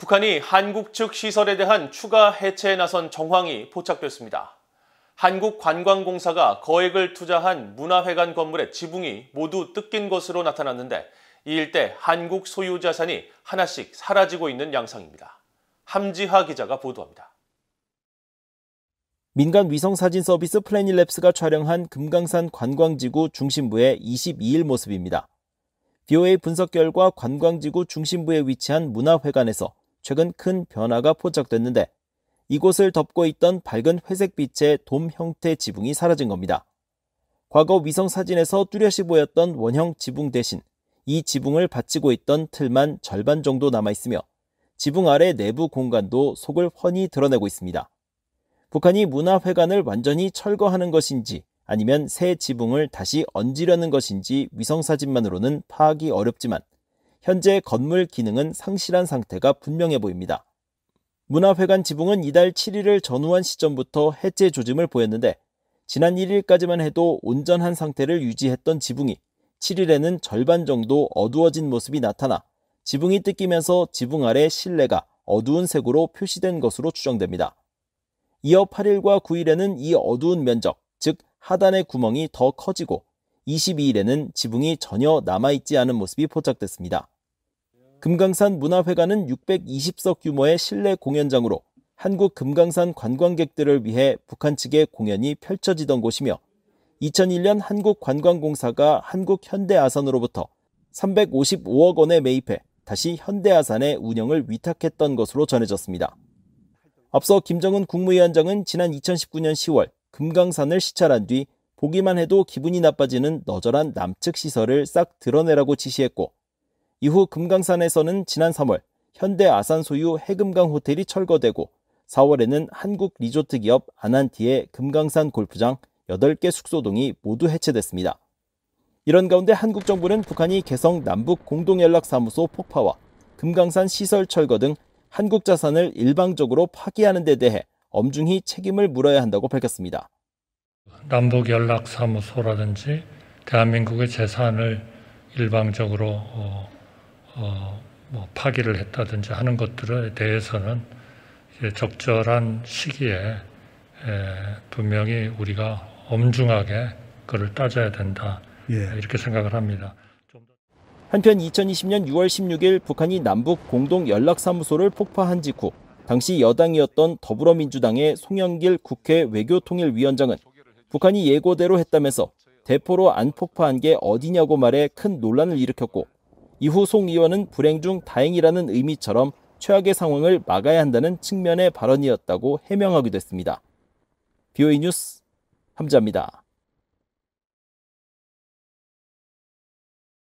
북한이 한국 측 시설에 대한 추가 해체에 나선 정황이 포착됐습니다. 한국관광공사가 거액을 투자한 문화회관 건물의 지붕이 모두 뜯긴 것으로 나타났는데 이 일대 한국 소유 자산이 하나씩 사라지고 있는 양상입니다. 함지하 기자가 보도합니다. 민간 위성사진 서비스 플래닛랩스가 촬영한 금강산 관광지구 중심부의 22일 모습입니다. BOA 분석 결과 관광지구 중심부에 위치한 문화회관에서 최근 큰 변화가 포착됐는데 이곳을 덮고 있던 밝은 회색빛의 돔 형태 지붕이 사라진 겁니다. 과거 위성사진에서 뚜렷이 보였던 원형 지붕 대신 이 지붕을 받치고 있던 틀만 절반 정도 남아있으며 지붕 아래 내부 공간도 속을 훤히 드러내고 있습니다. 북한이 문화회관을 완전히 철거하는 것인지 아니면 새 지붕을 다시 얹으려는 것인지 위성사진만으로는 파악이 어렵지만 현재 건물 기능은 상실한 상태가 분명해 보입니다. 문화회관 지붕은 이달 7일을 전후한 시점부터 해체 조짐을 보였는데 지난 1일까지만 해도 온전한 상태를 유지했던 지붕이 7일에는 절반 정도 어두워진 모습이 나타나 지붕이 뜯기면서 지붕 아래 실내가 어두운 색으로 표시된 것으로 추정됩니다. 이어 8일과 9일에는 이 어두운 면적, 즉 하단의 구멍이 더 커지고 22일에는 지붕이 전혀 남아있지 않은 모습이 포착됐습니다. 금강산 문화회관은 620석 규모의 실내 공연장으로 한국 금강산 관광객들을 위해 북한 측의 공연이 펼쳐지던 곳이며 2001년 한국관광공사가 한국현대아산으로부터 355억 원에 매입해 다시 현대아산의 운영을 위탁했던 것으로 전해졌습니다. 앞서 김정은 국무위원장은 지난 2019년 10월 금강산을 시찰한 뒤 보기만 해도 기분이 나빠지는 너절한 남측 시설을 싹 드러내라고 지시했고 이후 금강산에서는 지난 3월 현대아산 소유 해금강 호텔이 철거되고 4월에는 한국 리조트 기업 아난티의 금강산 골프장 8개 숙소동이 모두 해체됐습니다. 이런 가운데 한국 정부는 북한이 개성 남북 공동연락사무소 폭파와 금강산 시설 철거 등 한국 자산을 일방적으로 파기하는 데 대해 엄중히 책임을 물어야 한다고 밝혔습니다. 남북연락사무소라든지 대한민국의 재산을 일방적으로 파기를 했다든지 하는 것들에 대해서는 적절한 시기에 분명히 우리가 엄중하게 그걸 따져야 된다. 이렇게 생각을 합니다. 한편 2020년 6월 16일 북한이 남북 공동연락사무소를 폭파한 직후 당시 여당이었던 더불어민주당의 송영길 국회 외교통일위원장은 북한이 예고대로 했다면서 대포로 안 폭파한 게 어디냐고 말해 큰 논란을 일으켰고 이후 송 의원은 불행 중 다행이라는 의미처럼 최악의 상황을 막아야 한다는 측면의 발언이었다고 해명하기도 했습니다. BOA 뉴스 함지하입니다.